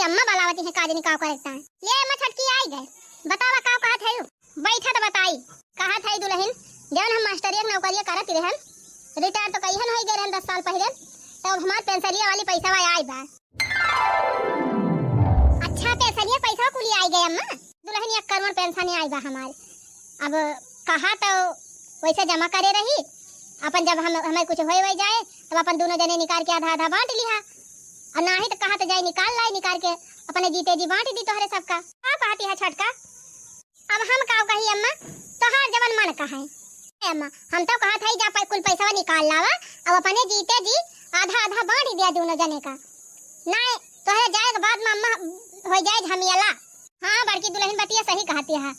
अम्मा बलावती है काजनी का करता है। ले अम्मा छटकी आई गए, बतावा का कहत है। बैठा तो बताई कहत है दुल्हन जवन हम मास्टरिया नौकरिया करत रहन, रिटायर तो कहिन होई गए रहन 10 साल पहले, तो हमार पेंशनिया वाली पैसा आई बा। अच्छा पेंशनिया पैसा कुली आई गए अम्मा, दुल्हन 1 करोड़ पेंशन आई बा हमार। अब कहा तो वैसे जमा करे रही, अपन जब हमें कुछ होए जाए तब अपन दोनों जने निकाल के आधा आधा बांट लिहा, और ना ही तो कहा तो जाए निकाल के अपने जीते जी बांट दी तोहरे सबका। का कहती है छटका, अब हम का कही अम्मा, तोहार जवन मन का है अम्मा, हम तो कहा था जा कुल पैसा निकाल लावा, अब अपने जीते जी आधा आधा बांट दिया दोनों जने का। नहीं तोहरे जाए के बाद में अम्मा हो जाए झमियाला। हाँ बड़की दुल्हन बतिया सही कहती है,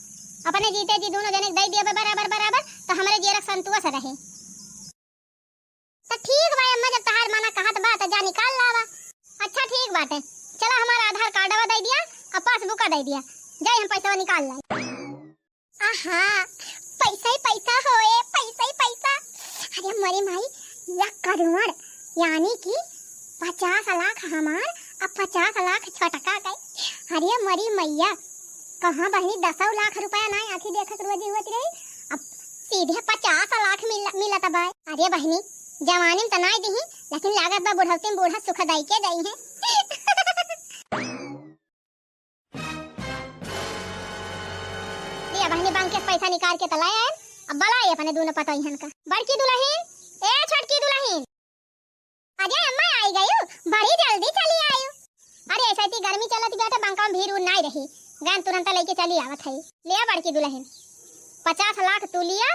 अपने जीते जी दोनों जने दे दिया बराबर तो हमारे जीरक संतोष रहे। तो ठीक भाई अम्मा, जब तहार माना कहत बा तो जा निकाल लावा। अच्छा ठीक बात है, चला हमारा आधार कार्डवा दे दिया और पासबुक दे दिया, जाए हम पैसा निकाल लाए। आहा पैसा ही पैसा होए, पैसा ही पैसा। अरे मरे माई 1 करोड़ यानी कि 50 लाख हमार अब 50 लाख छटका गए। अरे मरी मैया कहाँ बहनी 10 लाख रुपया ना आखी देखत रोजी होती रही, अब सीधे 50 लाख मिला तब। अरे बहनी जवानी में तो नहीं दी, लेकिन लागत बा बुढ़ौती में बूढ़ा सुखदाई के गई है। ये बहनी बैंक के पैसा निकाल के तलाया है, अब बलाई अपने दोनों पता ही का। बड़की दुल्हन ए छोटकी दुल्हन, अजय अम्मा आई गई, बड़ी जल्दी चली आई। अरे ऐसा ही गर्मी चलत गया तो बैंका में भीड़ नहीं रही, गन तुरंत लेके चली आवत है। लिया बड़की दुल्हन 50 लाख तू लिया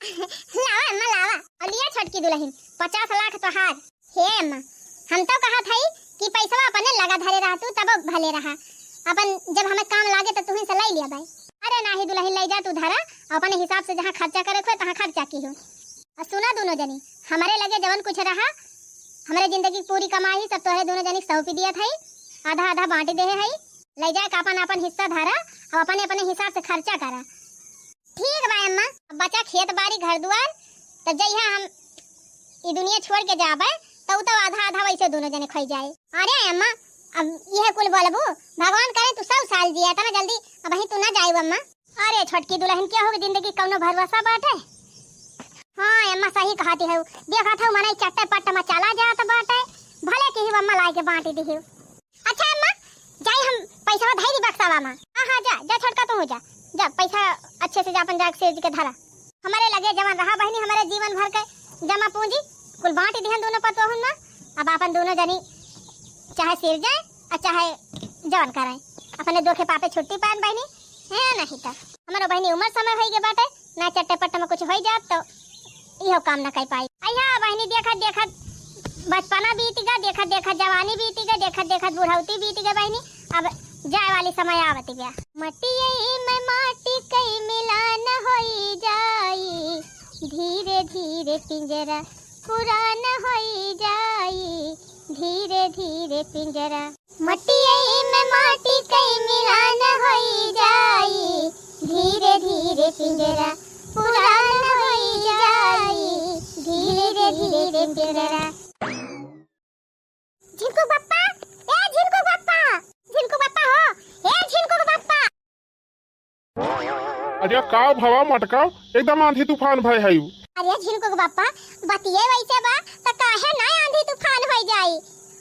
लावा अम्मा लावा, और लिया छोटकी दुल्हन 50 लाख तो हार। हे अम्मा हम तो कहा था कि पैसा अपने लगा धरे रहा तू तब भले रहा, अपन जब हमें काम लागे तो तुम्हें से ले लिया भाई। अरे नाही दुल्हन ले जा तू धरा, अपने हिसाब से जहाँ खर्चा करे थे तहाँ खर्चा की हो। और सुना दोनों जनी हमारे लगे जवन कुछ रहा, हमारे जिंदगी पूरी कमाई सब तोहरे दोनों जनी सौंपी दिया था, आधा आधा बांट दे है, ले जाए अपन हिस्सा धरा और अपने हिसाब से खर्चा करा। ठीक भाई अम्मा, अब बचा खेत बाड़ी घर द्वार, तो जइहा हम ये दुनिया छोड़ के जाबे तो आधा आधा वैसे दोनों जने खई जाए। अरे अम्मा अब यह कुल बोलबो, भगवान करे तू 100 साल जिया तना जल्दी, अब ही तू ना जाई अम्मा। अरे छोटकी दुल्हन क्या होगी जिंदगी कौनो भरोसा बाटे। हाँ अम्मा सही कहती है, देखा था मने चट्टे पट्टे में चला जात बाटे, भले की ही अम्मा लाई के बांट दी। अच्छा अम्मा जाई हम पैसा धई दी बक्सावा में। हां जा छोटका तू हो जा पैसा अच्छे से जा अपन जाग से के धरा, हमारे लगे जवान रहा बहनी, हमारे जीवन भर के जमा पूंजी कुल बांट दिहन दोनों पतोहन में। अब अपन दोनों जनी चाहे सिर जाए और चाहे जवान कराए, अपने दो के पापे छुट्टी पान बहनी है नहीं तो हमारो बहनी उम्र समय होई के बाटे ना चट्टे पट्टे में कुछ होई जात तो इहो काम ना कर पाई। अइहा बहनी देखत बचपना बीत गया, देखत जवानी बीत गई, देखत बुढ़ौती बीत गई बहनी, अब जाए वाली समय आवती गया। मटियई में माटी कई मिलान होई जाई, धीरे धीरे पिंजरा पुरान होई जाई, धीरे धीरे पिंजरा। मटियई में माटी कई मिलान होई जाई, धीरे धीरे पिंजरा पुरान होई जाई, धीरे धीरे पिंजरा। झिनको बप्पा ए झिनको बप्पा हो, ए झिनको बप्पा। अरे का भवा मटका एकदम आंधी तूफान भय है। अरे झिनको बप्पा बतिये वैसे बा त काहे ना आंधी तूफान होई जाई,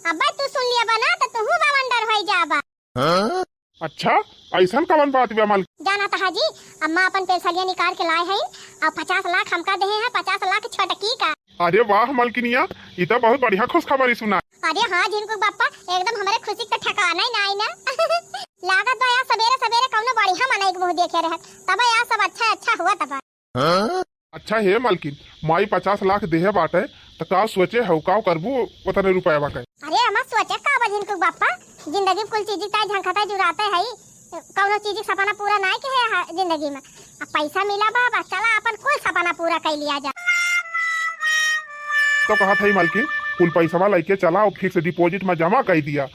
अब तू सुन लिया बना त तू बवंडर होई जाबा। अच्छा ऐसा कवन बात बा माल। जाना था जी अम्मा अपन पैसा निकाल के लाए हैं और 50 लाख हमका दे हैं, 50 लाख छोटकी का। अरे वाह मलकिनिया, ये तो बहुत बढ़िया खुशखबरी सुना। अरे हाँ झिनको बप्पा एकदम हमारे खुशी का ठिकाना ही नहीं ना। लागत बा यार सवेरे कौनो बढ़िया मनाई के मुंह देखे रहे तब यार सब अच्छा हुआ तब। अच्छा हे मालकिन माई 50 लाख देहे बाटे तो का सोचे हो का करबू उतने रुपया बाटे। अरे हम सोचे का बा झिनको बप्पा, जिंदगी कुल चीज का झंखता जुराते है, कौनो चीज सपना पूरा नहीं के है जिंदगी में, अब पैसा मिला बा चला अपन कुल सपना पूरा कर लिया जा। तो कहा था मालकिन कुल पैसा लेके चला और फिक्स डिपॉजिट में जमा कर दिया,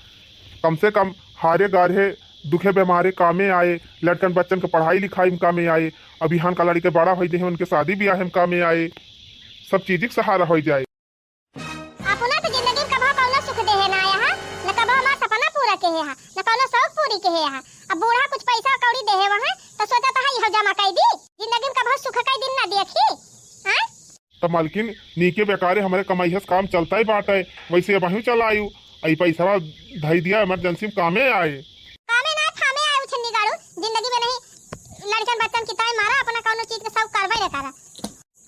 कम से कम हारे गाढ़े दुखे बीमारे कामे आए, लड़कन बच्चन के पढ़ाई लिखाई में कामे आए, अभियान का लड़के बड़ा हो जाए उनके शादी ब्याह में कामे आए, सब चीज के सहारा हो जाए। अपना तो जिंदगी कबो कौनो सुख दे है ना यहाँ, न कबो हमारा सपना पूरा के है, न कौनो के है यहाँ। अब बूढ़ा कुछ पैसा कौड़ी दे है वहाँ तो सोचा था यह जमा कर दी, जिंदगी में कभी सुख का दिन ना देखी। हाँ तो मालकिन नीके बेकारे हमारे कमाई काम चलता ही बाटे, वैसे अब वहीं चला आयु आई पैसा धई दिया इमरजेंसी में कामे आए। कामे ना थामे आए उछन्नी गाड़ू, जिंदगी में नहीं लड़कन बच्चन की ताई मारा अपना कौनो चीज के सब करवाई रे करा।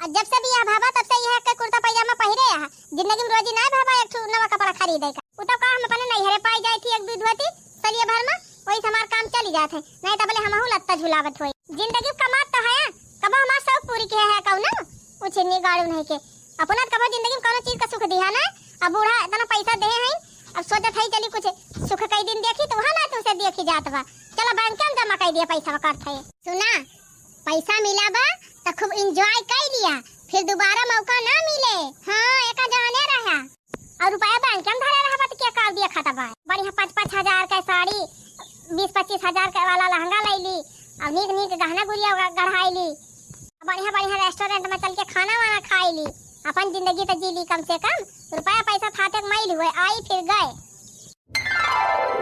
और जब से भी यह भाभा तब से यह के कुर्ता पैजामा पहिरे यहाँ, जिंदगी में रोजी ना भाभा एक नवा कपड़ा खरीदे का। उ तो का हम अपने नहीं हरे पाई जाई थी एक दूध होती सलिए भर में, वही हमार काम चली जात है, नहीं तो बोले हमहू लत्ता झुलावत होई। जिंदगी कमात तो है कब हमार शौक पूरी के है कौनो उछन्नी गाड़ू नहीं के अपना कब जिंदगी में कौनो चीज का सुख दिया ना। अब बूढ़ा इतना पैसा दे है, अब सोचत है चली कुछ सुख कई दिन देखी तो वहां ना तुमसे देखी जात बा, चलो बैंक में जमा कर दिया पैसा करत है। सुना पैसा मिला बा तो खूब एंजॉय कर लिया, फिर दोबारा मौका ना मिले। हाँ एका जाने रहा और रुपया बैंक में धरे रहा तो क्या कर दिया खाता बा। बढ़िया 5-5 हजार का साड़ी 20-25 हजार का वाला लहंगा ले ली और नीक नीक गहना गुड़िया गढ़ाई ली, बढ़िया बढ़िया रेस्टोरेंट में चल के खाना वाना खाई ली, अपन जिंदगी तो जी ली कम से कम। रुपया पैसा था तक मैल हुए आई फिर गए।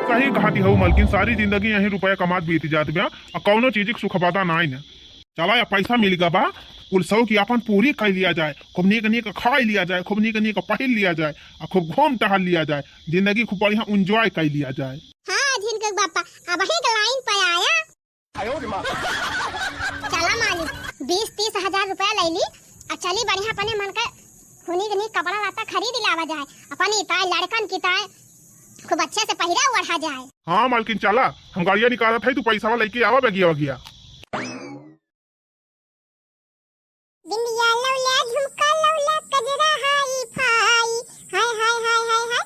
सही कहाती हो मालकिन, सारी जिंदगी यही रुपया कमात बीत जात बा और कौनो चीज के सुख पता ना है। चला या पैसा मिल गया बा कुल सौ की अपन पूरी कर लिया जाए, खूब नीक नीक खा लिया जाए, खूब नीक नीक पहन लिया जाए और खूब घूम टहल लिया जाए, जिंदगी खूब बढ़िया एंजॉय कर लिया जाए। हाँ झिनके बापा अब ही के लाइन पे आया। चला मालिक 20-30 हजार रुपया ले ली और चली बढ़िया अपने मन का खुनी के कपड़ा लता खरीद लावा जाए, अपनी ताय लड़कन की ताय खूब अच्छे से पहिरा ओढ़ा जाए। हाँ मालकिन चला हम गाड़िया निकालत है, तू पैसा लेके आवा बगिया बगिया। बिंदिया लौला झुमका लौला कजरा हाई फाई हाय हाय हाय हाय हाय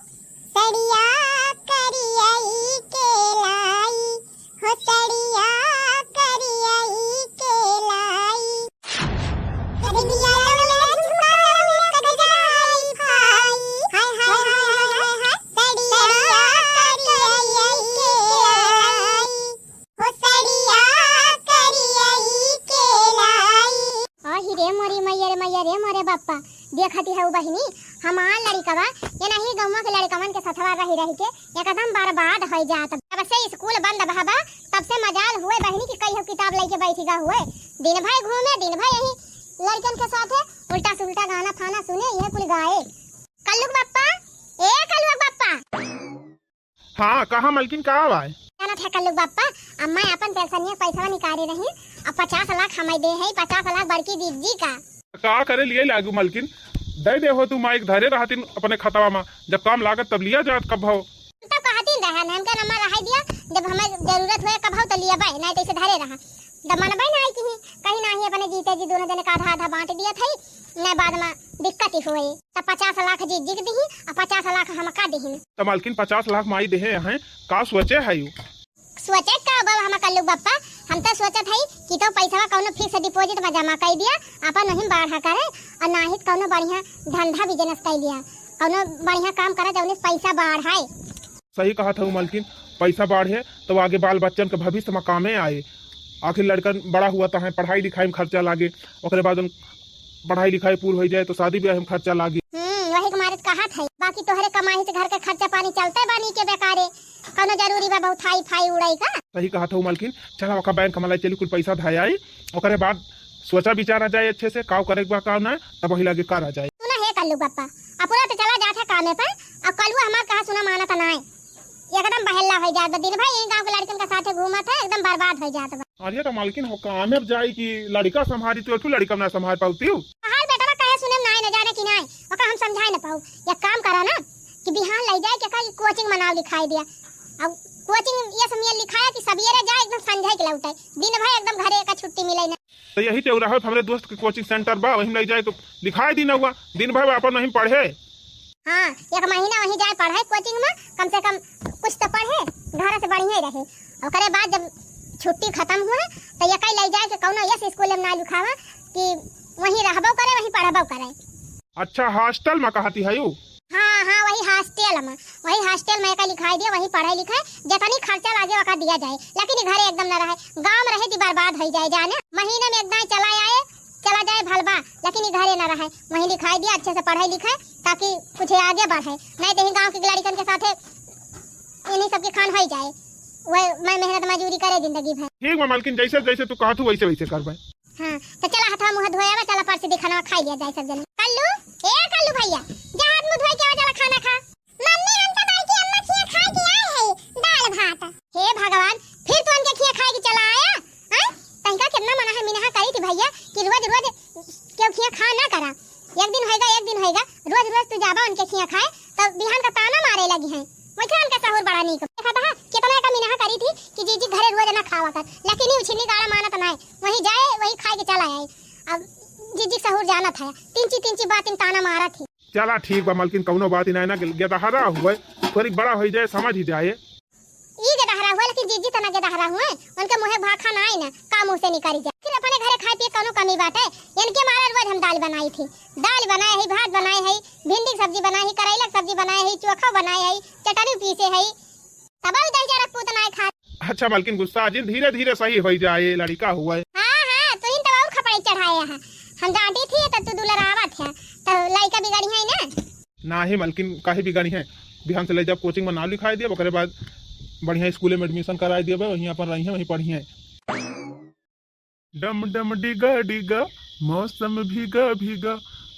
सड़िया करियाई के लाई हो सड़िया करियाई के लाई। बिंदिया लौला झुमका लौला कजरा हाई फाई हाय हाय हाय हाय हाय सड़िया करियाई के लाई हो सड़िया करियाई के लाई। रे मैया रे मोरे बाप्पा देखती है बहिनी हमार लड़कवा ये नहीं गाँव के लड़कवन के सथवा रही रही के एकदम बर्बाद हो जात। तब से स्कूल बंद बहबा तब से मजाल हुए बहिनी की कई किताब लेके बैठीगा हुए, दिन भर घूमे दिन भर यही लड़कन के साथ उल्टा सुल्टा गाना फाना सुने ये कुल गाए। कल्लुक बाप्पा ए कल्लुक बाप्पा। हाँ कहा मालकिन कहा भाई जाना था कल्लुक बाप्पा, अब मैं अपन पेंशनिया पैसा निकाली रही अब 50 लाख हमें दे है, 50 लाख बड़की दीदी का करे लिए लागू मालकिन दे दे हो तू माइक धरे रहती अपने खतवा में, जब काम लागत तब लिया जात कब हो तब कहती रहा नाम का नंबर रहा दिया, जब हमें जरूरत हुए कब हो तो लिया भाई नहीं तो इसे धरे रहा दमन भाई नहीं की कहीं नहीं अपने जीते जी दोनों जने का आधा आधा बांट दिया था न बाद में दिक्कत ही हुई तब 50 लाख जी जिग दी और 50 लाख हम का दी। तो मालकिन 50 लाख माई दे हैं का सोचे है सोचे का बाबा हम कल्लू बाप्पा हम तो सोचत है कि तो पैसा कौनो फिक्स डिपॉजिट में जमा कर दिया अपन नहीं बढ़ा करे और ना ही कौनो बढ़िया धंधा बिजनेस कर लिया कौनो बढ़िया काम करे जौने पैसा बढ़ाए। सही कहा था मालकिन, पैसा बढ़े तो आगे बाल बच्चन के भविष्य में कामे आए। आखिर लड़कन बड़ा हुआ तो है पढ़ाई लिखाई में खर्चा लागे, ओकरे बाद पढ़ाई लिखाई पूरी हो जाए तो शादी ब्याह में खर्चा लागे। वही तुम्हारे कहा था बाकी तोहरे कमाई से घर का खर्चा पानी चलते बानी के बेकारे कौनो जरूरी बा बहुत थाई फाई उड़ाई का। सही कहा था मालकिन, चला ओका बैंक कमाला चली कुछ पैसा धाय आई ओकरे बाद सोचा विचार आ जाए अच्छे से काव करे बा काम ना तब वही लगे कर आ जाए। सुना है कल्लू बाप्पा अपुरा तो चला जाता कामे पर अब कल्लू हमार कहा सुना माना तो नहीं एकदम बहल्ला हो जात दिन भाई यही गांव के लड़कन के साथे घूमत है एकदम बर्बाद हो जात बा। अरे तो मालकिन हो काम अब जाई कि लड़का संभारी तो लड़का ना संभाल पाती हूँ हाल बेटा कहे सुने नहीं न जाने की नहीं ओका हम समझाए न पाऊ या काम करा ना कि बिहान ले जाए के कहीं कोचिंग मनाव लिखाई दिया अब कोचिंग ये समय लिखाया कि सवेरे जाए एकदम संझाई के लौटे दिन भर एकदम घरे का छुट्टी मिले ना। तो यही तो रहा हमारे दोस्त के कोचिंग सेंटर बा वहीं ले जाए तो लिखाई दिन हुआ दिन भर अपन वहीं पढ़े। हाँ एक महीना वहीं जाए पढ़े कोचिंग में कम से कम कुछ तो पढ़े घर से बढ़िया ही रहे और बाद जब छुट्टी खत्म हुआ तो ये कहीं ले जाए कि कौनो यस स्कूल में ना लिखावा कि वहीं रहबो करे वहीं पढ़बो करे। अच्छा हॉस्टल में कहती है यू? हाँ हाँ वही हॉस्टल में का लिखाई दिया वही पढ़ाई लिखाई जितनी खर्चा लागे वका दिया जाए लेकिन घरे एकदम न रहे गांव में रहे तो बर्बाद हो जाए जाने महीने में एकदम चला जाए भलबा लेकिन घरे न रहे वही लिखाई दिया अच्छे से पढ़ाई लिखाई ताकि कुछ आगे बढ़े नहीं तो गाँव के लड़कन के साथ इन्हीं सबके खान हो जाए वही मैं मेहनत मजूरी करे जिंदगी भर। ठीक बा मालकिन, जैसे जैसे तू कहत वैसे वैसे करबै। हाँ तो चला हाथ मुंह धोया, चला परसी दिखाना खा लिया जाए सब जने। कल्लू कल्लू भैया जा हाथ मुंह धोए के चला खाना खा। मम्मी हम तो बाकी अम्मा खिया खा के आए हैं दाल भात। हे भगवान, फिर तो उनके खिया खा के चला आया। हां तंका कितना मना है मिनहा करी थी भैया कि रोज रोज क्यों खिया खा ना करा। एक दिन होएगा रोज रोज तू जाबा उनके खिया खाए तब बिहान का ताना मारे लगी है। वैसे उनका सहूर बड़ा नहीं देखा था कितना का मिनहा करी थी कि जीजी घरे रोज ना खावा कर, लेकिन ये छिली गाड़ा मानत ना है, वही जाए वही खा के चला आए। अब जीजी सहूर जाना था, तीन बात इन ताना मारा थी। चला ठीक बा मालकिन, कौनो बात ही ना गेदहरा हुए थोड़ी बड़ा हो जाए समझ ही जाए। ई गेदहरा हुआ लेकिन जीजी तना गेदहरा हुए, उनके मुंह भाखा ना आई ना का मुंह से निकली जाए। फिर अपने घरे खाए पिए कोनो कमी बात है। इनके मारा रोज हम दाल बनाई थी, दाल बनाए है, भात बनाए है, भिंडी की सब्जी बनाई है, करेला की सब्जी बनाए है, चोखा बनाए है, चटनी पीसे है, तब दही जरा पूत ना खा। अच्छा मालकिन गुस्सा आज धीरे धीरे सही हो जाए, लड़का हुआ है। हां तो इन तब और खपड़ी चढ़ाया है। हम डांटी थी तो तू दुलरावा था तो लड़का बिगड़ी है ना। ना ही मालकिन काहे बिगड़ी है, बिहान से ले जब कोचिंग में नाम लिखाई दिया, ओकरे बाद बढ़िया स्कूल में एडमिशन कराई दिया, वहीं पर रही है वहीं पढ़ी है। डम डम डिगा डिगा मौसम भीगा भीगा,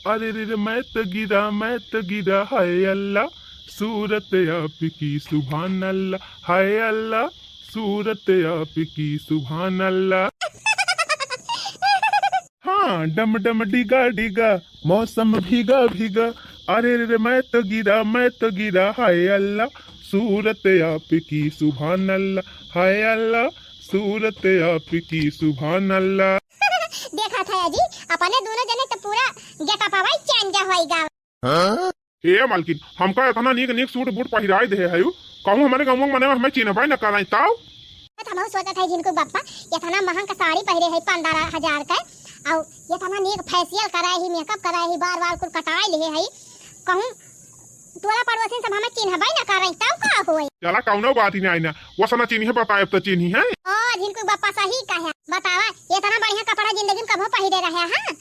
अरे रे मैं तो गिरा हाय अल्लाह, सूरत आपकी सुभान अल्लाह, हाय अल्लाह सूरत आपकी सुभान अल्लाह। हाँ डम डम डिगा डिगा मौसम भीगा भीगा, अरे रे मैं तो गिरा हाय अल्लाह, सूरत आपकी सुभान अल्लाह, हाय अल्लाह सूरत आपकी सुभान अल्लाह। देखा था जी अपने दोनों जने तो पूरा गेटअप हवाई चेंज होएगा। ए मालकिन हमका इतना नीक सूट बूट पहिराई दे है, कहूं हमारे गांव में हमें चिन्हबाई न कराई ताऊ। हम सोचा था जिनको बप्पा इतना महंगा का साड़ी पहरे है 15,000 का, और इतना नीक फेशियल कराए ही, मेकअप कराए ही, बार कुल कटाई ले है, कहूं तोरा पड़ोसी सब हमें चिन्हबाई न कराई तब का होए। चला कौनो बात ही नहीं ना, वो सना चिन्ह बताए तो चिन्ह है। ओ जिनको बप्पा सही कहा, बतावा इतना बढ़िया कपड़ा जिंदगी में कबो पहिरे रहे। हां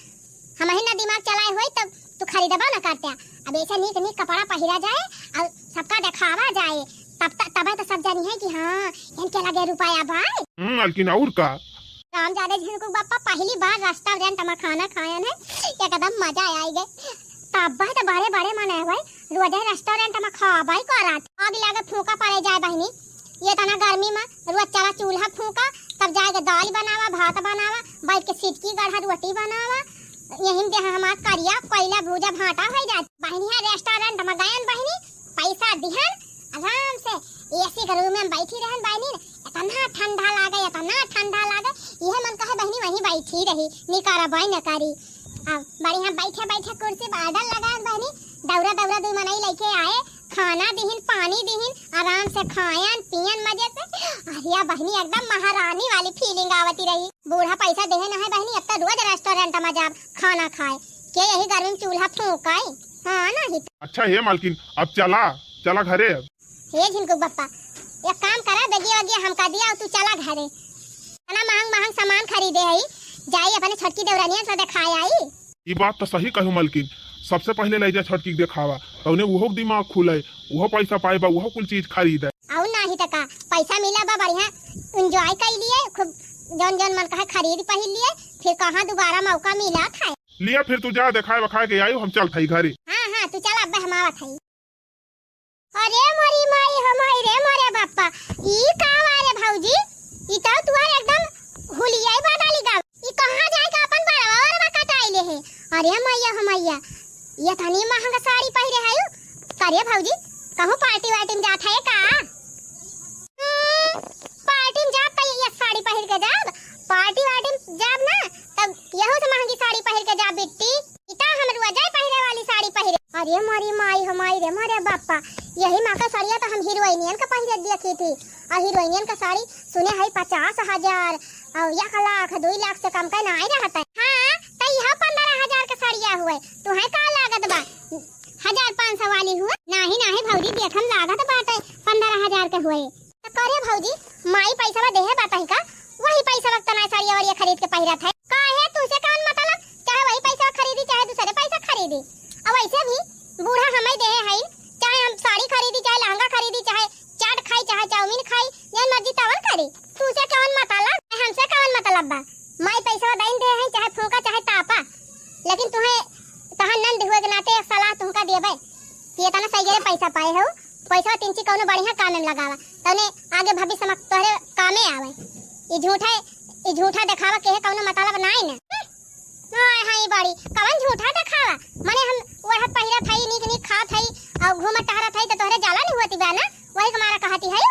हम ही ना दिमाग चलाए होई तब तू खरीदबा ना करते। अब ऐसा नीक कपड़ा पहिरा जाए और सबका दिखावा जाए, तब तो सब जानी है कि हाँ इनके लगे रुपया भाई। मालकिन और का राम जाने जिनको बप्पा पहली बार रेस्टोरेंट में खाना खाया है, एकदम मजा आई गए। तब तो बड़े माने भाई रोज रेस्टोरेंट में खाबाई को रात आग लागे फूका पड़े जाए बहनी। ये तना गर्मी में रोज चला चूल्हा फूका, तब जाएगा दाल बनावा, भात बनावा, बैठ के सिटकी गढ़ा रोटी बनावा, यही दे हमार करिया कोयला भूजा भाटा हो जात। बहनी है रेस्टोरेंट में गयन बहनी, पैसा दिहन आराम से एसी के रूम में बैठी रहन बहनी, इतना ठंडा लागे यह मन कहे बहनी वहीं बैठी रही निकारा बाई न करी। अब बढ़िया बैठे कुर्सी बाडल लगा बहनी, दौरा दू मनई लेके आए, खाना दिहिन पानी दिहिन, आराम से खायन पियन मजे से। अरिया बहनी एकदम महारानी वाली फीलिंग आवती रही। बूढ़ा पैसा देहे न है बहनी, अब तो रोज रेस्टोरेंट में जाब खाना खाए के यही गर्मी में चूल्हा फूकाए। हाँ नहीं अच्छा हे मालकिन अब चला घरे। अब हे झिनको बप्पा एक काम करा, बेगी हमका दिया तू चला घरे। इतना महंग सामान खरीदे है, जाई अपने छटकी देवरानिया से दिखाई आई। ये बात तो सही कहूँ मालकिन, सबसे पहले ले जा छटकी देखावा तो उन्हें वो दिमाग खुले, वो पैसा पाए बा, वो कुल चीज खरीदे। और नहीं तो का पैसा मिला बा बढ़िया एंजॉय कर लिए, खूब जौन मन कहे खरीद पहिर लिए, फिर कहाँ दोबारा मौका मिला था लिया। फिर तू जा दिखाए बखाए के आई, हम चल थई घरे। हाँ तू चल अब हम आवत हई। अरे मोरी माई हमारी रे मोरे बाप्पा ई का वाले भौजी, ई तो तुआर एकदम हुलियाई बाडाली गाव, ई कहां जाए का अपन बड़वा कटाई ले है। अरे मैया ये तनी महंगा साड़ी पहिरे है, करे भौजी कहूं पार्टी वार्टी में जात है का? पार्टी में जात ये साड़ी पहिर के जाब, पार्टी वार्टी में जाब ना तब यहो से महंगी साड़ी पहिर के जाब बिट्टी, इता हम रोजाई पहिरे वाली साड़ी पहिरे। अरे मोरी माई हमारी रे मोरे बाप्पा, यही माँ का साड़िया तो हम हीरोइनियन का पहिरे देखी थी, और हीरोइनियन का साड़ी सुने है 50,000 और 1 लाख 2 लाख से कम का नहीं रहता है। हाँ तो यह 15,000 का साड़िया हुए, तू है का लागत बा 1,500 वाली हुए? नहीं भौजी देखम लागत बाटे 15,000 के हुए। तो करे भौजी माई पैसा देहे बाटे का, वही पैसा वक्त ना साड़िया और ये खरीद के पहिरा था काहे? तुझे कौन मतलब, चाहे वही पैसा खरीदी चाहे दूसरे पैसा खरीदी। अब वैसे भी बूढ़ा हमें दे है, चाहे हम साड़ी खरीदी चाहे लहंगा खरीदी चाहे चाट खाई चाहे चाउमीन खाई, जन मर्जी तवन करी। तुझसे कौन मतलब, हमसे कौन मतलब बा। मैं पैसा दाइन दे है, चाहे फूका चाहे तापा, लेकिन तुम्हें तहन नंद हुए के नाते एक सलाह तुमका देबे कि तना सही करे पैसा पाए हो, पैसा तिनची कौनो बढ़िया काम में लगावा तने आगे भविष्य में तोहरे कामे आवे। ई झूठा दिखावा के कौनो मतलब नहीं ना। हाय हाय बड़ी कवन झूठा दिखावा, माने हम वह पहिरा थई नीक नीक खा थई और घूमत टहरा थई तो तोहरे जाला नहीं होती बा ना, वही हमारा कहती है।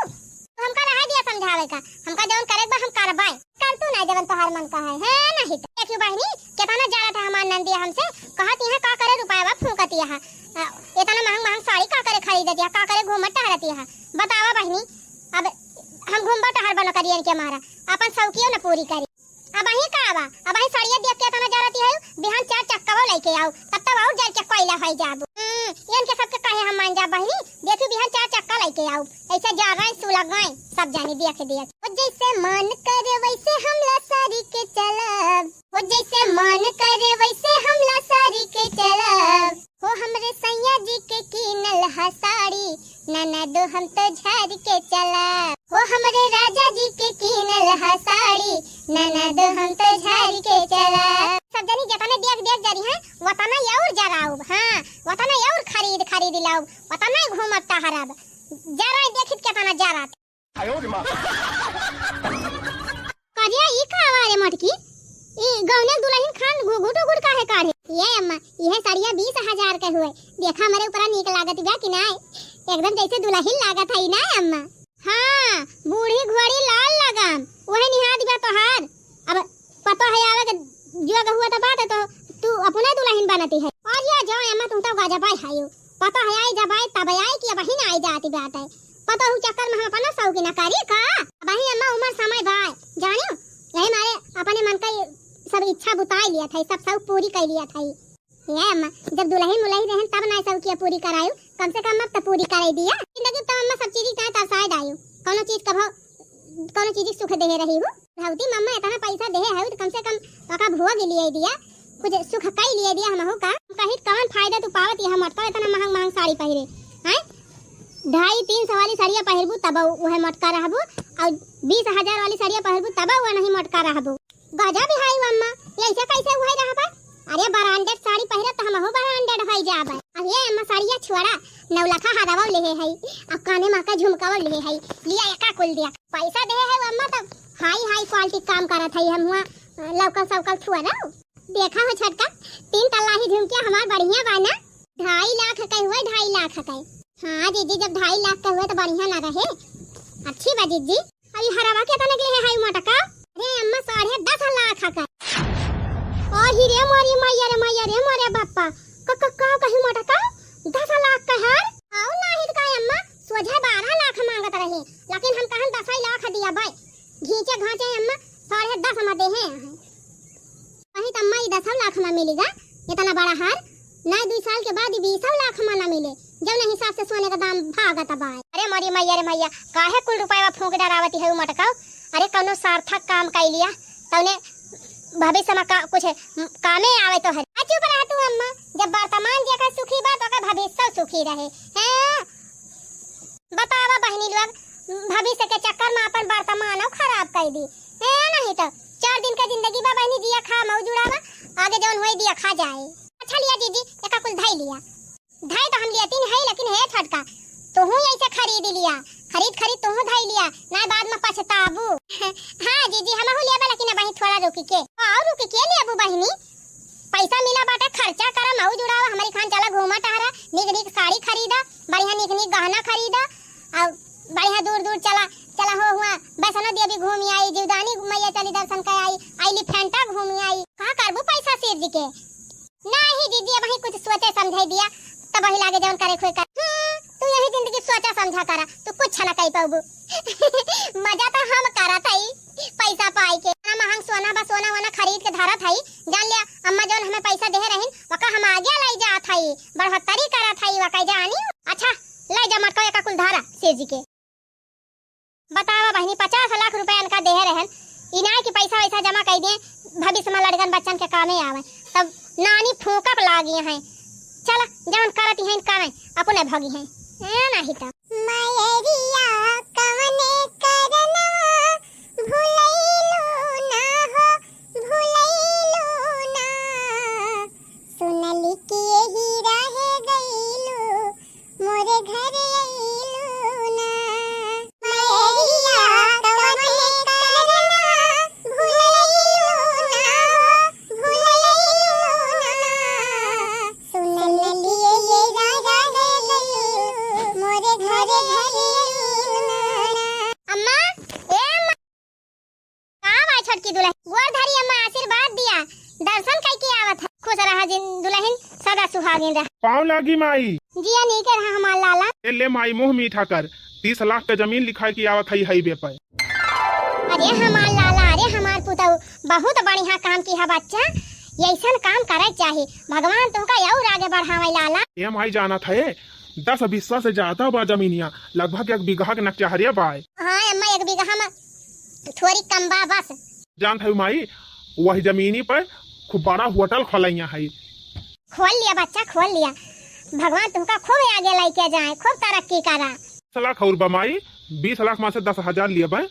हमका रहा दिया समझावे का, हमका जवन करे बा हम करबाई, कर तू ना जवन तोहार मन का है नहीं तो देखियो बहनी केतना जाला था हमार नंदिया हमसे कहती है का करे रुपयावा फूकती है, इतना महंग साड़ी का करे खरीदती है, का करे घूमत टहरती है। बतावा बहनी अब हम घूमबा टहर बनो करियन के मारा अपन सौकियो न पूरी करी। अब ही का आवा, अब ही साड़िया देख के तना जरती है, बिहान 4 चक्कावा लेके आओ तब तब और जल के कोयला होई जाबू। यन के सबके कहे हम मान जा बहनी, देखी बिहान 4 चक्का लेके आओ, ऐसे जा गए सुलग गए सब जानी देख देख। जैसे मन करे वैसे हमला सारी के चलब, वो जैसे मन करे वैसे हमला सारी के चलब, हो हमरे सैया जी के कीनल हा साड़ी ननद हम तो झाड़ के चलब, हो हमरे राजा जी के कीनल हा साड़ी ननद हम तो झाड़ के चलब। सब जनी जतने देख देख जरी है वतना और जराऊ, हां वतना और खरीद लाऊ, वतना घूमत टहरब जरा देखित केतना जरात आयो रे मां करिया ई का आवारे मटकी ई गौने दुल्हन खान घुटू गुड़ काहे काढ़े। ये अम्मा यह साड़िया 20,000 के हुए, देखा हमारे ऊपर नीक लागत बा कि नहीं, एकदम जैसे दुल्हन लागत है ना अम्मा। हां बूढ़ी घोड़ी लाल लगाम वही निहाद बा तोहार। अब पता है आवे के जो हुआ था बात तो तू अपने दुल्हन बनती है। और ये जाओ अम्मा तुम तो गाजा बाई हायो, पता है आई जब आई तब आई कि बहिन आई जाती बात है, पता हूं चक्कर में हम अपना शौकी न करी का। बहिन अम्मा उम्र समय बाय जानियो यही मारे अपने मन का सब इच्छा बुताई लिया था, सब सब पूरी कर लिया था। ये अम्मा जब दुल्हन मुलही रहन तब ना सब किया पूरी करायो, कम से कम अब तो पूरी कराई दिया जिंदगी तो अम्मा सब चीज ता शायद आयो कोनो चीज कभो कोनो चीज सुख दे रही हूं भौती मम्मा इतना पैसा दे है तो कम से कम काका भोग लिए दिया कुछ सुख कई लिए दिया हम हो का कहीं कौन फायदा तू पावत है मटका इतना महंग महंग साड़ी पहिरे हैं 250-300 वाली साड़ियां पहिरबू तब वह मटका रहबू और 20,000 वाली साड़ियां पहिरबू तब वह नहीं मटका रहबू। गजा भी हाई अम्मा ऐसे कैसे हुआ रहबा, अरे ब्रांडेड साड़ी पहिरे तो हम हो ब्रांडेड होई जाबे। अब ये अम्मा साड़ियां छुआड़ा 9 लाख हरावा ले है अब काने में का झुमकावा ले है लिया एका कुल दिया पैसा दे है अम्मा तब हाई क्वालिटी काम करत है हम हुआ लौकल सौकल छुआड़ा देखा हो छटका 3 तल्ला ही झुमके हमार बढ़िया बाना 2.5 लाख का हुआ 2.5 लाख का। हाँ जीजी जब 2.5 लाख का हुआ तो बढ़िया ना रहे, अच्छी बात जीजी। अभी हरावा के तना निकले है मटका, अरे अम्मा 10.5 लाख का और ही रे मैया रे मोरे बाप्पा का कहीं मटका 10 लाख का हार आओ नाही का अम्मा सोझा 12 लाख मांगत रहे, लेकिन हम कहन 10 लाख दिया भाई घींचे घाचे अम्मा 10.5 में दे हैं वही तो अम्मा 10 लाख में मिलेगा इतना बड़ा हार ना 2 साल के बाद 20 लाख में ना मिले जब नहीं हिसाब से सोने का दाम भागत बा। अरे मोरी मैया रे मैया काहे कुल रुपया फूंक डरावती है मटका, अरे कौनो सार्थक काम कर लिया तौने भविष्य में कुछ कामे आवे तो है। चुप रह तू अम्मा, जब वर्तमान जगह सुखी बा तो भविष्य सुखी रहे हैं। बतावा बहनी लोग भविष्य के चक्कर में अपन वर्तमान खराब कर दी है नहीं तो 4 दिन का जिंदगी बा बहनी दिया खा मऊ जुड़ावा आगे जौन होई दिया खा जाए। अच्छा लिया जीजी एका कुल धाई लिया धाई तो हम लेती है लेकिन है छटका तो हूँ ऐसे खरीद लिया खरीद तो हूँ धाई लिया ना बाद में पछताबू। हाँ जीजी हम हो लिया लेकिन बहनी थोड़ा रुकी के और रुकी के लेबू बहनी पैसा मिला बाटे खर्चा करा मऊ जुड़ावा हमारी खान चला घूमा टहरा नीक नीक साड़ी खरीदा बढ़िया नीक गहना खरीदा और बढ़िया दूर चला हो हुआ वैष्णो देवी घूमी आई जीवदानी मैया चली दर्शन कर आई एलिफेंटा घूमी आई कहाँ करबू पैसा शेर जी के नहीं दीदी अब कुछ सोचे समझाई दिया तब वही लागे जौन करे खोई कर तू यही जिंदगी सोचा समझा करा तू कुछ ना कही पाबू। मजा तो हम करा थई पैसा पाई के महंग सोना बा सोना वना खरीद के धारा थई जान लिया अम्मा जौन हमें पैसा दे रही वका हम आगे लाई जा थई बढ़ोतरी करा थई वका जानी। अच्छा लाई जा मटका का कुल धारा शेर जी के बतावा बहनी 50 लाख रुपया इनका दे रहन इना की पैसा वैसा जमा कर दे भविष्य में लड़कन बच्चन के कामे आवे तब नानी फूकक लागी है चला जवन करती है कामे अपने भगी है नहीं तो मैरिया कवने करन छोटकी दुल्हन गोर धरी अम्मा आशीर्वाद दिया दर्शन कई के आवत है खुश रहा जिन दुल्हन सदा सुहागिन रह पाँव लागी माई जिया नहीं के रहा हमार लाला ले माई मुंह मीठा कर 30 लाख के जमीन लिखाई की आवत है हाईवे पर। अरे हमार लाला अरे हमार पुतौ बहुत बढ़िया काम की है बच्चा ऐसा काम करे चाहिए भगवान तुमका और आगे बढ़ावे लाला। ये माई जाना था 10-20 से ज्यादा बा जमीनिया लगभग 1 बीघा के नक्चाहरिया बाय। हाँ अम्मा 1 बीघा में थोड़ी कम बा बस। जानत है माई वही जमीनी पर खूब बड़ा होटल खोलैया है। खोल लिया बच्चा खोल लिया भगवान तुमका खूब आगे लेके जाए खूब तरक्की करा। 10 लाख और बमाई 20 लाख में से 10,000 लिए बे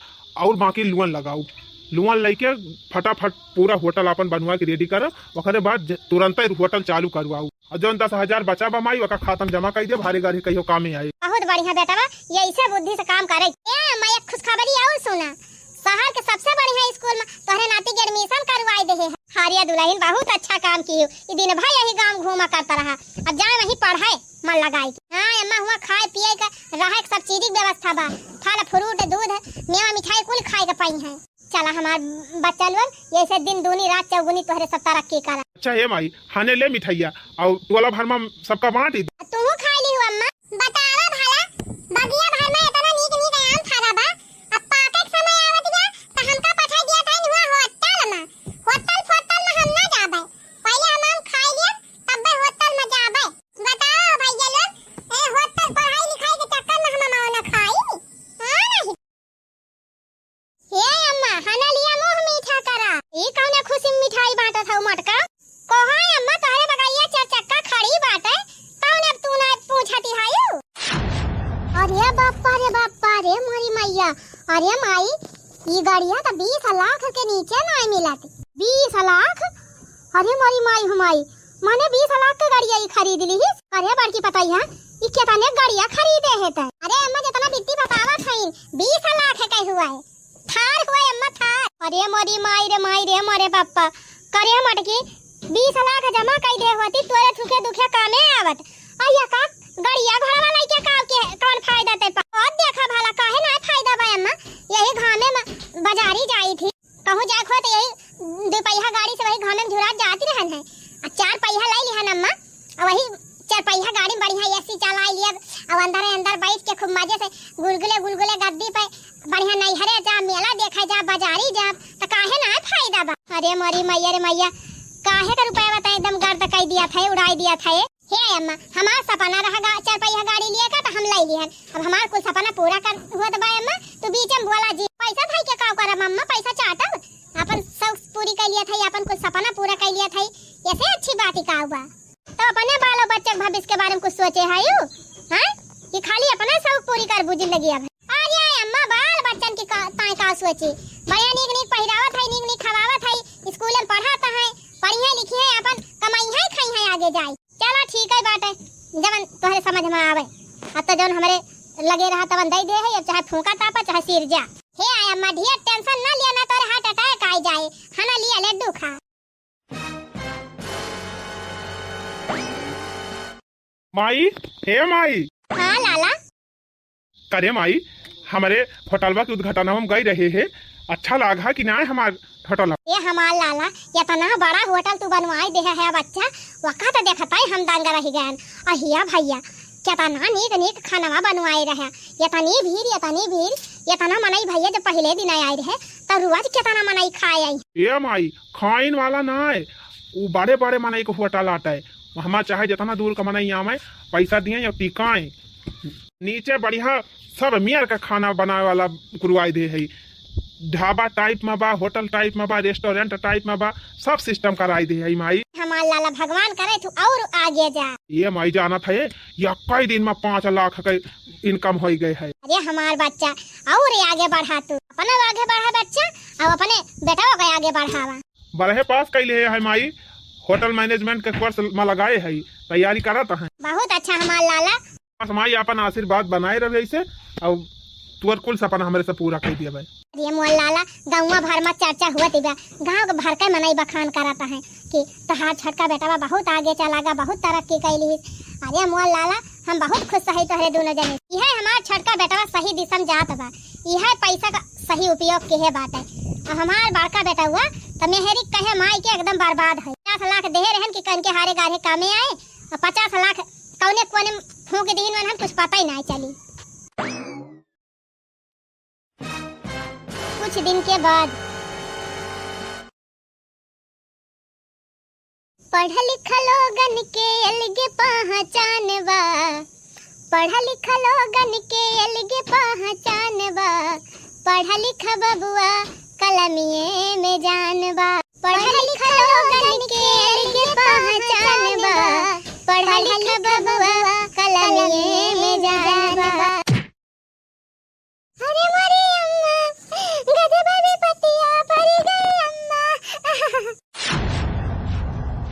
और बाकी लोन लगाऊ लोन लेके फटाफट पूरा होटल अपन बनवा के रेडी कर ओकरे बाद तुरंत होटल चालू करवाऊ और जौन 10,000 बचा बमाई ओका खाता में जमा कर दे भारी गाड़ी कहियो कामे आई। बहुत बढ़िया बेटा ये ऐसे बुद्धि से काम करे। मैं एक खुशखबरी और सुना शहर के सबसे बढ़िया स्कूल में तोहरे नाती के एडमिशन करवाई दे है। हारिया दुल्हन बहुत अच्छा काम की ये दिन भाई यही गांव घूमा करता रहा अब जाए वहीं पढ़ाए मन लगाई। हाँ अम्मा हुआ खाए पिए का रहे सब चीज की व्यवस्था बा फल फ्रूट दूध मेवा मिठाई कुल खाए के पाई है। चला हमार बच्चा लोग ऐसे दिन दूनी रात चौगुनी तोहरे सब तरक्की करा। अच्छा है माई खाने ले मिठाइया और टोला भर में सबका बांट दी। तू खा ली हो अम्मा बतावा भला बगिया भर में इतना नीक नीक आम फरा बा अब पाके के समय आवत गया त हमका पठा दिया था हुआ होटल में हम ना जाबे पहले हम आम खा लिया तब होटल में जाबे। बताओ भैया लोग ए होटल पढ़ाई लिखाई के चक्कर में हम मां ना खाई हां नहीं। हे अम्मा हना लिया मुंह मीठा करा ई कौन खुशी मिठाई बांटा था मटका कहा अम्मा तोहरे बगैया 4 चक्का खड़ी बाटे कौन अब तू ना पूछती हायू। अरे बाप्पा रे मोरी मैया अरे माई ये गाड़िया तो 20 लाख के नीचे नहीं मिलाती 20 लाख। अरे मोरी माई हुमाई माने 20 लाख के गाड़िया ही खरीद ली ही। अरे बड़की पता है ये कितने गाड़िया खरीदे है त अरे अम्मा जितना बिट्टी बतावत है 20 लाख है कह हुआ है थार हुआ अम्मा थार। अरे मोरी माई रे मोरे पापा करे मटकी 20 लाख जमा कर दे होती तोरे सुखे दुखे कामे आवत आया का गाड़िया घोड़ा वाला के काम के कौन फायदा ते और देखा भला काहे ना फायदा बा अम्मा यही घामे में बाजारी जाई थी कहूं जा खो तो यही 2 पहिया गाड़ी से वही घामे में झुरा जाती रहन है और 4 पहिया लाई लिहन अम्मा और वही 4 पहिया गाड़ी में बढ़िया एसी चलाई लिया और अंदर बैठ के खूब मजे से गुलगुले गद्दी पे बढ़िया नैहरे जा मेला देखा जा बाजारी जा तो काहे ना फायदा बा। अरे मोरी मैया रे मैया काहे का रुपया बता एकदम गर्द कर दिया था उड़ाई दिया था। हे अम्मा हमार सपना रहा 4 पहिया गाड़ी लिए का तो हम लाई लिहन अब हमार कुल सपना पूरा कर हुआ तो बा अम्मा तू बीच में बोला जी पैसा भाई के का करम अम्मा पैसा चाटब अपन सब पूरी कर लिया था अपन कुल सपना पूरा कर लिया था ऐसे अच्छी बात ही का हुआ तो अपने बालों बच्चे भविष्य के बारे में कुछ सोचे है यू हां ये खाली अपना सब पूरी कर बुझ लगी अब अरे अम्मा बाल बच्चन की ताई का सोची बढ़िया नीक पहिरावत है नीक खवावत है स्कूल में पढ़ाता है पढ़िए लिखी है अपन कमाई है खाई है आगे जाए। चलो ठीक है बात है जवन तोहरे समझ में आवे अब तो जवन हमारे लगे रहा तवन दे दे है अब चाहे फूंका तापा चाहे सिर जा। हे अम्मा ढेर टेंशन ना लिया ना तोरे हार्ट अटैक आ जाए खाना लिया लड्डू खा। माई हे माई हाँ लाला करे माई हमारे होटलवा के उद्घाटन हम गई रहे हैं अच्छा लगा कि ना हमार होटल ये हमार लाला इतना बड़ा होटल तू बनवाई दे है बच्चा वका तो देखता है हम दंग रह गए अहिया भैया कितना नीक खाना बनवाए रहे इतनी भीड़ इतना मनाई भैया जब पहले दिन आए रहे तो रोज कितना मनाई खाए आई। ये माई खाइन वाला ना है वो बड़े बड़े मनाई को होटल आता है हमारा चाहे जितना दूर का मनाई आवे पैसा दिए या टिकाए नीचे बढ़िया सब मियर का खाना बनाए वाला करवाई दे है ढाबा टाइप में बा होटल टाइप में बा रेस्टोरेंट टाइप में बा सब सिस्टम कराई दे है माई। हमार लाला भगवान करे तू और आगे जा। ये माई जाना था या कई दिन में 5 लाख का इनकम हो गए है। अरे हमार बच्चा और आगे बढ़ा तू अपना आगे बढ़ा बच्चा और अपने बेटा को आगे बढ़ावा बरहे पास कैले है माई होटल मैनेजमेंट के कोर्स में लगाए है तैयारी करता है। बहुत अच्छा हमार लाला बस माई अपन आशीर्वाद बनाए रहे ऐसे और तुअर कुल सपना हमारे से पूरा कर दिया भाई। ये मोल लाला गाँव भर में चर्चा हुआ थी गाँव के भर के मनाई बखान कराता है कि तहार छटका बेटा बहुत आगे चलागा बहुत तरक्की कैली। अरे मोल लाला हम बहुत खुश है तोहरे दोनों जने यह हमार छटका बेटा सही दिशा में जात बा यह पैसा का सही उपयोग के है बात है हमार बड़का बेटा हुआ तो मेहरी कहे माई के एकदम बर्बाद है। 50 लाख दे रहन कि कन के हारे गारे कामे आए और 50 लाख कौने कोने फूंक दीन मन कुछ पता ही नहीं चली। कुछ दिन के बाद पढ़ा लिखा लोगन के अलग पहचान बा, पढ़ा लिखा लोगन के अलग पहचान बा, पढ़ा लिखा बबुआ कलमिए में जान बा, पढ़ा लिखा लोगन के अलग पहचान बा, पढ़ा लिखा बबुआ कलमिए में जान बा। अरे मोरी अम्मा गधे बाबी पतिया परी गई अम्मा।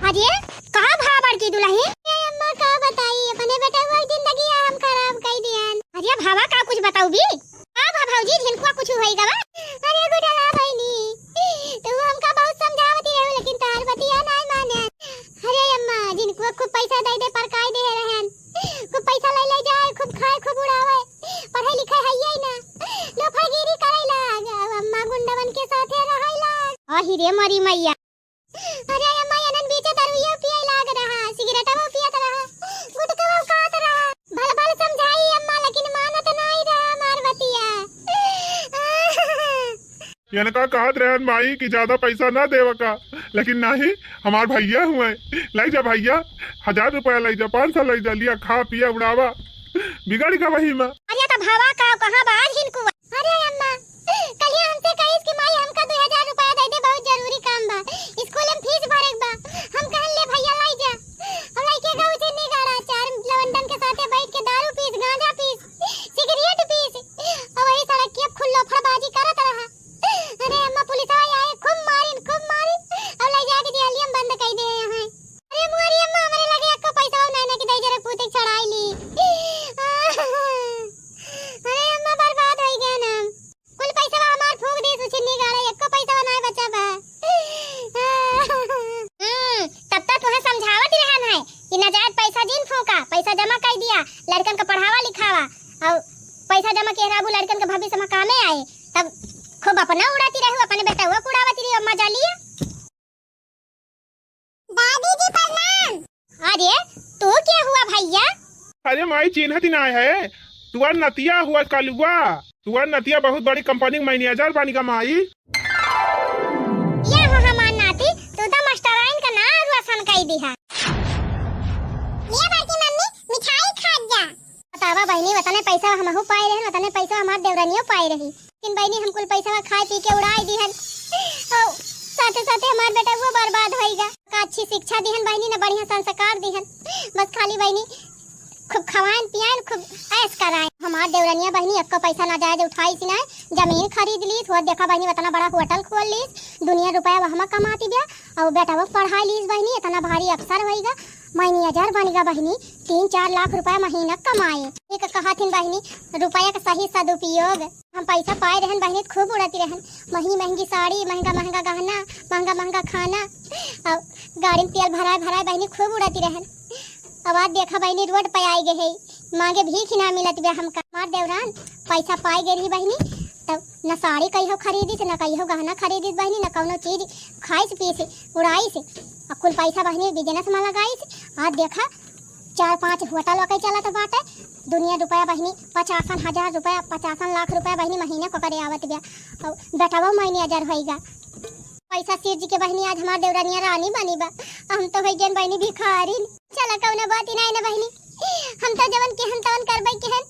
अरे कहाँ भाव बड़की दुल्ही? अम्मा का बताई अपने बेटा हुआ जिंदगी हम खराब कर दियन। अरे भावा का कुछ बताऊ भी? का भाऊजी जिनको कुछ होई गवा? अरे गुडला बहनी तू हमका बहुत समझावती रहू लेकिन तार बतिया नहीं माने। अरे अम्मा जिनको खूब पैसा दे दे पर काय दे रहन, खूब पैसा ले ले जाए, खूब खाए खूब उड़ावे, पढ़े लिखे है ही ना, लोफागिरी करे लाग, अम्मा गुंडवन के साथे रहै लाग। आही रे मरी मैया। अरे अम्मा यनन बीचे दरुइया पिए लाग रहा, सिगरेटवा पियत रहा, गुटकावा खात रहा, भल भल समझाई अम्मा लेकिन मानत नहीं रहा मार बतिया। इनका कहत रहन माई कि ज्यादा पैसा ना देव का, लेकिन नहीं हमार भैया हुए लाई जा भैया 1000 रुपया लाई जा, 500 लाई जा, लिया खा पिया उड़ावा बिगड़ का वही में। अरे तो भावा का कहां बाज हिनको? अरे अम्मा कल हमसे कहिस कि माई हमका 2000 रुपया दे दे, बहुत जरूरी काम बा, स्कूल में फीस भरे बा। हम कहन ले भैया लाई जा, और लाई के गांव से निगाड़ा 4 लवंडन के साथे बैठ के दारू पीस, गांजा पीस, सिगरेट पीस, और वही सड़क के खुल्लो फड़बाजी करत रहा। अरे अम्मा पुलिस आए खूब मारिन और ले जाके जेलियम बंद कर दे हैं। अरे मोरी अम्मा हमरे लगे एको पैसा नहीं ना कि दे जरे पूते चढ़ाई ली। अरे अम्मा बर्बाद हो गए ना, कुल पैसा हमार फूंक दी सुचिन्नी गाड़े, एको पैसा नहीं बचा बा। तब तक तुम्हें समझावत ही रहन है कि नाजायज पैसा जिन फूंका, पैसा जमा कर दिया, लड़कन का पढ़ावा लिखावा और पैसा जमा के राबू लड़कन के भविष्य में कामे आए, तब खूब अपना उड़ाती रहू, अपने बेटा हुआ उड़ावती रही मजा लिया। दादी जी प्रणाम। अरे तू क्या हुआ भैया? अरे माई चिन्हत ही ना है, तुअर नतिया हुआ कलुआ, तुअर नतिया बहुत बड़ी कंपनी में मैनेजर बन गया माई। ये हो हमार नाती, तू तो मास्टराइन का ना रोशन कर दिया। ये बाकी मम्मी मिठाई खा जा। बतावा बहनी वतने पैसा हमहु पाए रहन, वतने पैसा हमार देवरानियो पाए रही, लेकिन बहनी हम कुल पैसा खाए पी के उड़ाई दिहन, और साथे साथे हमार बेटा वो बर्बाद होइगा। का अच्छी शिक्षा दिहन बहनी ने, बढ़िया संस्कार दिहन, बस खाली बहनी खूब खवाएं पियान खूब ऐश कराएं। हमार देवरानिया बहनी एको पैसा ना जायज उठाई सी ना, जमीन खरीद ली, थोड़ा देखा बहनी इतना बड़ा होटल खोल ली, दुनिया रुपया वहां कमाती बिया, और बेटा वो पढ़ाई ली बहनी, इतना भारी अफसर होइगा, मैनेजर बनेगा बहनी, 3-4 लाख रुपया महीना कमाए। एक कहथिन बहनी रुपया का सही सदुपयोग। हम पैसा पाए रहन बहनी खूब उड़ाती रहन, महंगी साड़ी, महंगा गहना, महंगा खाना, और गाड़ी में तेल भराए बहनी खूब उड़ाती रहन। अब आज देखा बहनी रोड पे आई गए, मांगे भीख ना मिलत बे हमका। मार देवरान पैसा पाए गए रही बहनी, तब न साड़ी कहियो खरीदी से, न कहियो गहना खरीदी बहनी, न कौनो चीज खाई से पी से उड़ाई से, और कुल पैसा बहनी बिजनेस में लगाई से। आज देखा 4-5 होटल वकई चला था बाटे, दुनिया रुपया बहनी 50,000 रुपया, 50 लाख रुपया बहनी महीने को करे आवत गया, और बेटा वो मैनेजर होइगा। पैसा सिर जी के बहनी आज हमार देवरानिया रानी बनी बा, हम तो होइगन बहनी भिखारी। चला कौनो बात ही नहीं ना बहनी, हम तो जवन केहन तवन करबै केहन,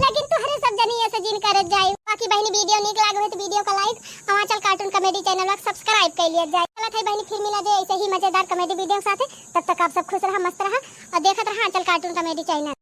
लेकिन तोहरे सब जनी ऐसे जिन करत जाए। बाकी बहनी वीडियो नीक लागो है तो वीडियो को like, Himachal cartoon comedy channel को सब्सक्राइब कर लिया जाए। चला था बहनी फिर मिला जाए ऐसे ही मजेदार कॉमेडी वीडियो साथे, तब तक आप सब खुश रहा, मस्त रहा और देखत रहा हिमाचल कार्टून कॉमेडी चैनल।